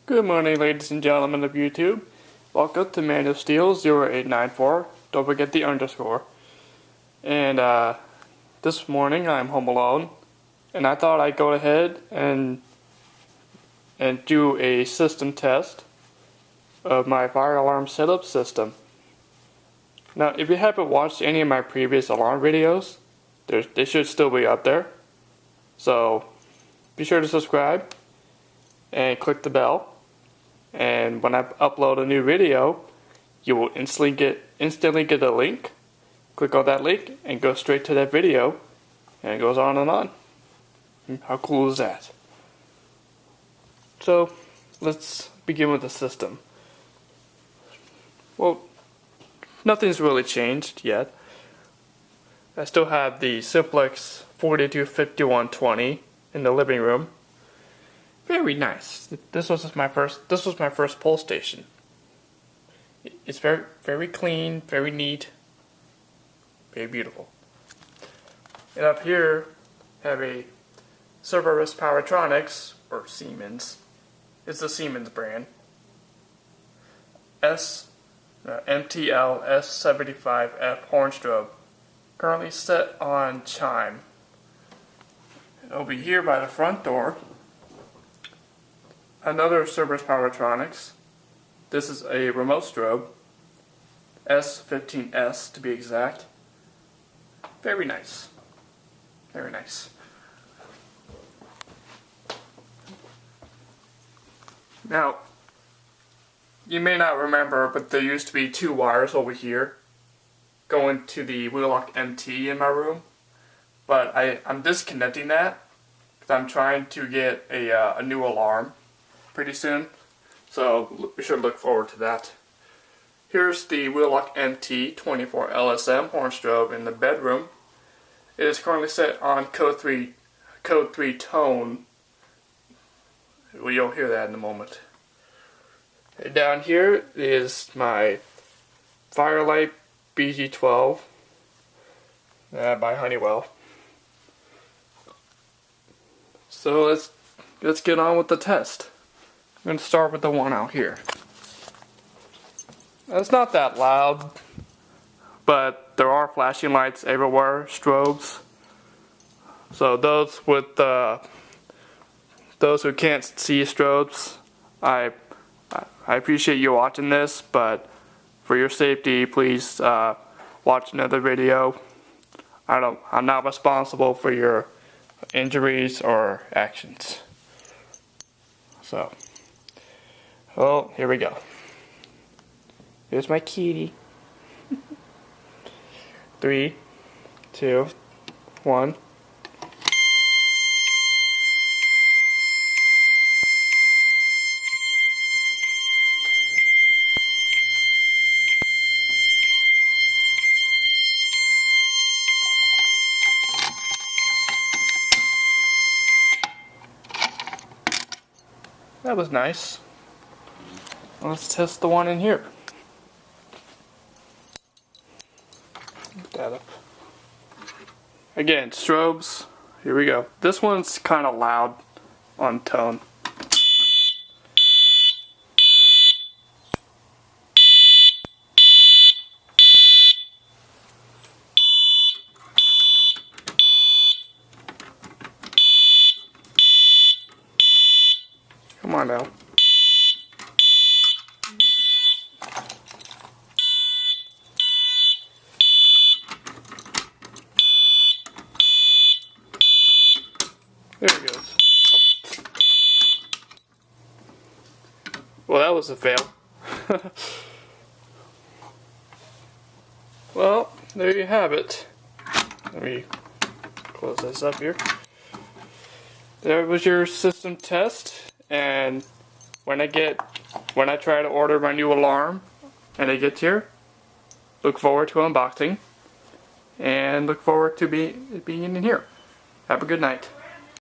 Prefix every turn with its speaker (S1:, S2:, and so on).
S1: Good morning, ladies and gentlemen of YouTube. Welcome to Man of Steel 0894. Don't forget the underscore. And this morning I'm home alone, and I thought I'd go ahead and do a system test of my fire alarm setup system. Now, if you haven't watched any of my previous alarm videos, they should still be up there. So be sure to subscribe and click the bell. And when I upload a new video, you will instantly get a link. Click on that link and go straight to that video, and it goes on and on. How cool is that? So let's begin with the system. Well, nothing's really changed yet. I still have the Simplex 425120 in the living room. Very nice. This was my first pole station. It's very clean, very neat, very beautiful. And up here have a Cerberus Powertronics, or Siemens. It's the Siemens brand. MTL S75F horn strobe. Currently set on chime. And over here by the front door, another Cerberus Powertronics. This is a remote strobe, S15S to be exact. Very nice. Very nice. Now, you may not remember, but there used to be two wires over here going to the Wheelock MT in my room. But I'm disconnecting that because I'm trying to get a new alarm pretty soon, so be sure to look forward to that. Here's the Wheelock MT 24 LSM horn strobe in the bedroom. It is currently set on code 3 tone. Well, you'll hear that in a moment. And down here is my Firelight BG12 by Honeywell. So let's get on with the test. I'm going to start with the one out here. Now, it's not that loud, but there are flashing lights everywhere, strobes. So those who can't see strobes, I appreciate you watching this, but for your safety, please watch another video. I'm not responsible for your injuries or actions. So. Well, here we go. Here's my kitty. 3, 2, 1. That was nice. Let's test the one in here. Get that up. Again, strobes. Here we go. This one's kind of loud on tone. Come on now. There it goes. Well, that was a fail. Well, there you have it. Let me close this up here. There was your system test, and when I try to order my new alarm and it gets here, look forward to unboxing and look forward to being in here. Have a good night.